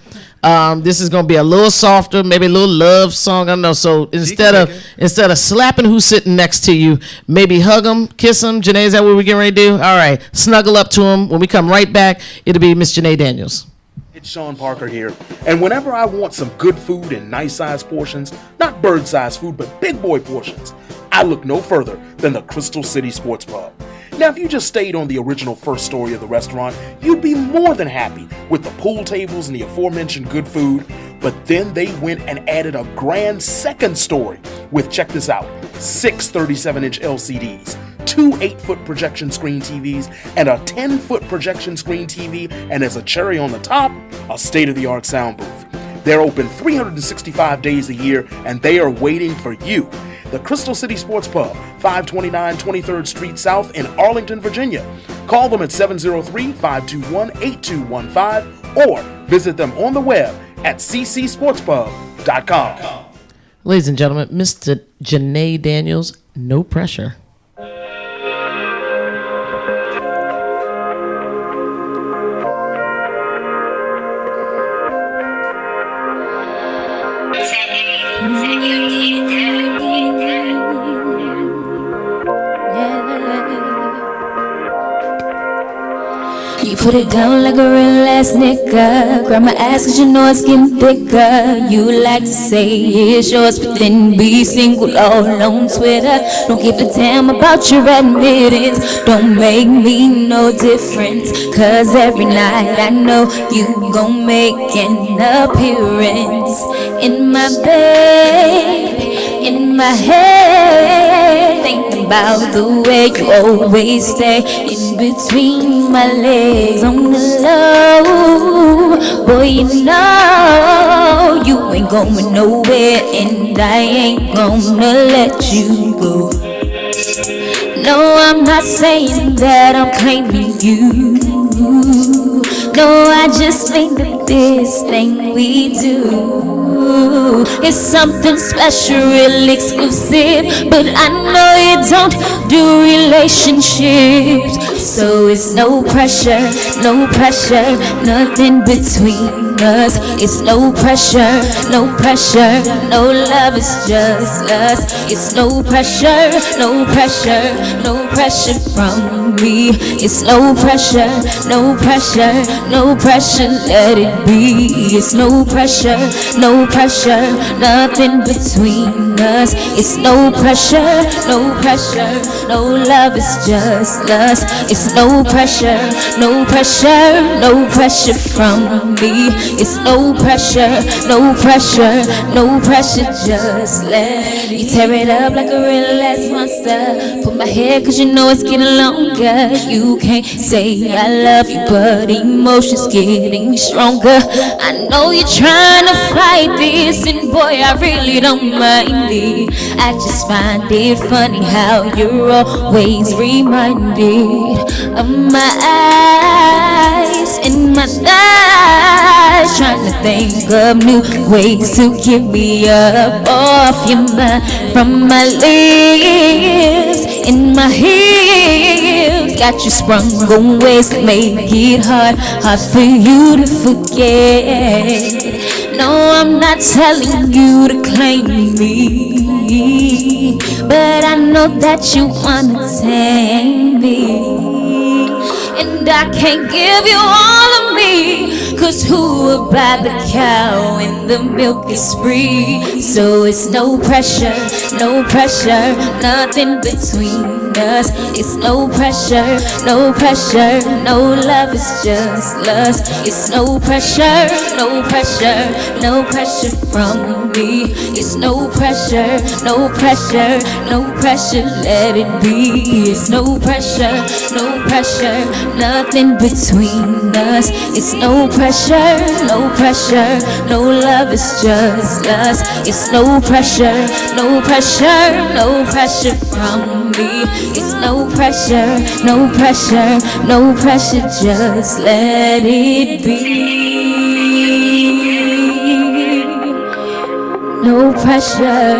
This is gonna be a little softer, maybe a little love song. I don't know. So instead of slapping who's sitting next to you, maybe hug them, kiss them. Janae, is that what we're getting ready to do? All right, snuggle up to him. When we come right back, it'll be Miss Janae Daniels. It's Sean Parker here, and whenever I want some good food in nice-sized portions, not bird-sized food, but big boy portions, I look no further than the Crystal City Sports Pub. Now, if you just stayed on the original first story of the restaurant, you'd be more than happy with the pool tables and the aforementioned good food, but then they went and added a grand second story with, check this out, 6 37-inch LCDs, 2 8-foot projection screen TVs, and a 10-foot projection screen TV, and as a cherry on the top, a state-of-the-art sound booth. They're open 365 days a year, and they are waiting for you. The Crystal City Sports Pub, 529 23rd Street South in Arlington, Virginia. Call them at 703-521-8215 or visit them on the web at ccsportspub.com. Ladies and gentlemen, Mr. Janae Daniels, no pressure. You put it down like a real ass nigga. Grab my ass cause you know it's getting thicker. You like to say it's yours, but then be single all on Twitter. Don't give a damn about your admittance. Don't make me no difference, cause every night I know you gon' make an appearance. In my bed, in my head, thinking about the way you always stay in between my legs on the low. Boy, you know you ain't going nowhere, and I ain't gonna let you go. No, I'm not saying that I'm claiming you. No, I just think that this thing we do is something special, real exclusive. But I know you don't do relationships, so it's no pressure, nothing between us. It's no pressure, no love, it's just us. It's no pressure from me. It's no pressure, let it be. It's no pressure, nothing between us. It's no pressure, no love, it's just us. It's no pressure from me. It's no pressure, just let it. You tear it up like a real ass monster. Put my hair cause you know it's getting longer. You can't say I love you, but emotions getting stronger. I know you're trying to fight this, and boy, I really don't mind it. I just find it funny how you're always reminded of my eyes and my thighs, trying to think of new ways to get me up off your mind. From my lips and my heels, got you sprung on ways that make it hard for you to forget. No, I'm not telling you to claim me, but I know that you wanna tame me, and I can't give you all of me, cause who would buy the cow when the milk is free? So it's no pressure, nothing between us. It's no pressure, no love, it's just lust. It's no pressure from me. It's no pressure, let it be. It's no pressure, nothing between us. It's no pressure, no love, it's just us. It's no pressure from me. It's no pressure, just let it be. No pressure,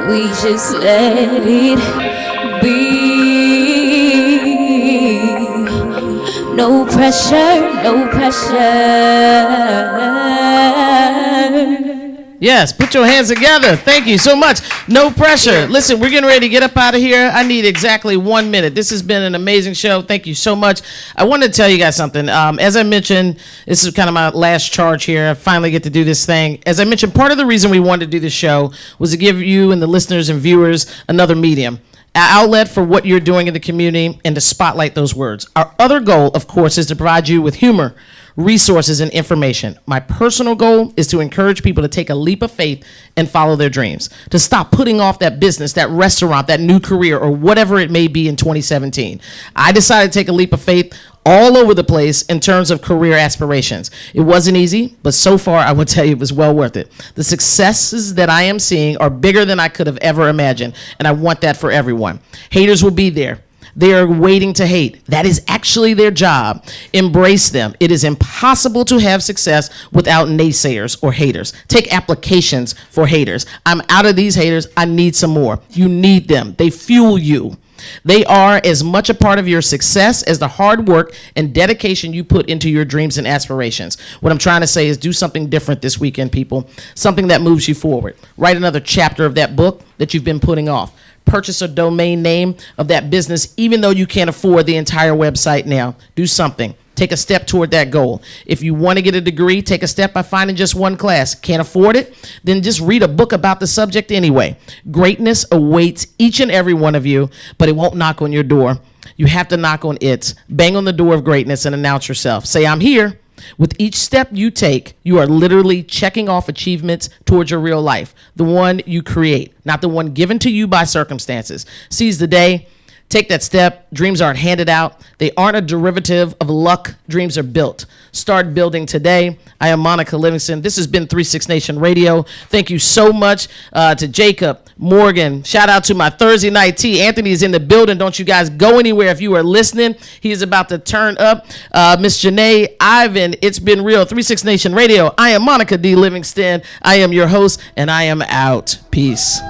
we just let it be. No pressure, Yes, put your hands together. Thank you so much. No pressure. Listen, we're getting ready to get up out of here. I need exactly 1 minute. This has been an amazing show. Thank you so much. I wanted to tell you guys something. As I mentioned, this is kind of my last charge here. I finally get to do this thing. As I mentioned, part of the reason we wanted to do this show was to give you and the listeners and viewers another medium, an outlet for what you're doing in the community, and to spotlight those words. Our other goal, of course, is to provide you with humor, resources, and information. My personal goal is to encourage people to take a leap of faith and follow their dreams, to stop putting off that business, that restaurant, that new career, or whatever it may be in 2017. I decided to take a leap of faith all over the place in terms of career aspirations. It wasn't easy, but so far I would tell you it was well worth it. The successes that I am seeing are bigger than I could have ever imagined, and I want that for everyone. Haters will be there. They are waiting to hate. That is actually their job. Embrace them. It is impossible to have success without naysayers or haters. Take applications for haters. I'm out of these haters. I need some more. You need them. They fuel you. They are as much a part of your success as the hard work and dedication you put into your dreams and aspirations. What I'm trying to say is do something different this weekend, people. Something that moves you forward. Write another chapter of that book that you've been putting off. purchase a domain name of that business, even though you can't afford the entire website now. Do something. Take a step toward that goal. If you want to get a degree, take a step by finding just one class. Can't afford it? Then just read a book about the subject anyway. Greatness awaits each and every one of you, but it won't knock on your door. You have to knock on it. Bang on the door of greatness and announce yourself. Say, I'm here. With each step you take, you are literally checking off achievements towards your real life, the one you create, not the one given to you by circumstances. Seize the day. Take that step. Dreams aren't handed out. They aren't a derivative of luck. Dreams are built. Start building today. I am Monica Livingston. This has been 36 Nation Radio. Thank you so much to Jacob, Morgan. Shout out to my Thursday night tea. Anthony is in the building. Don't you guys go anywhere if you are listening. He is about to turn up. Miss Janae, Ivan, it's been real. 36 Nation Radio. I am Monica D. Livingston. I am your host, and I am out. Peace.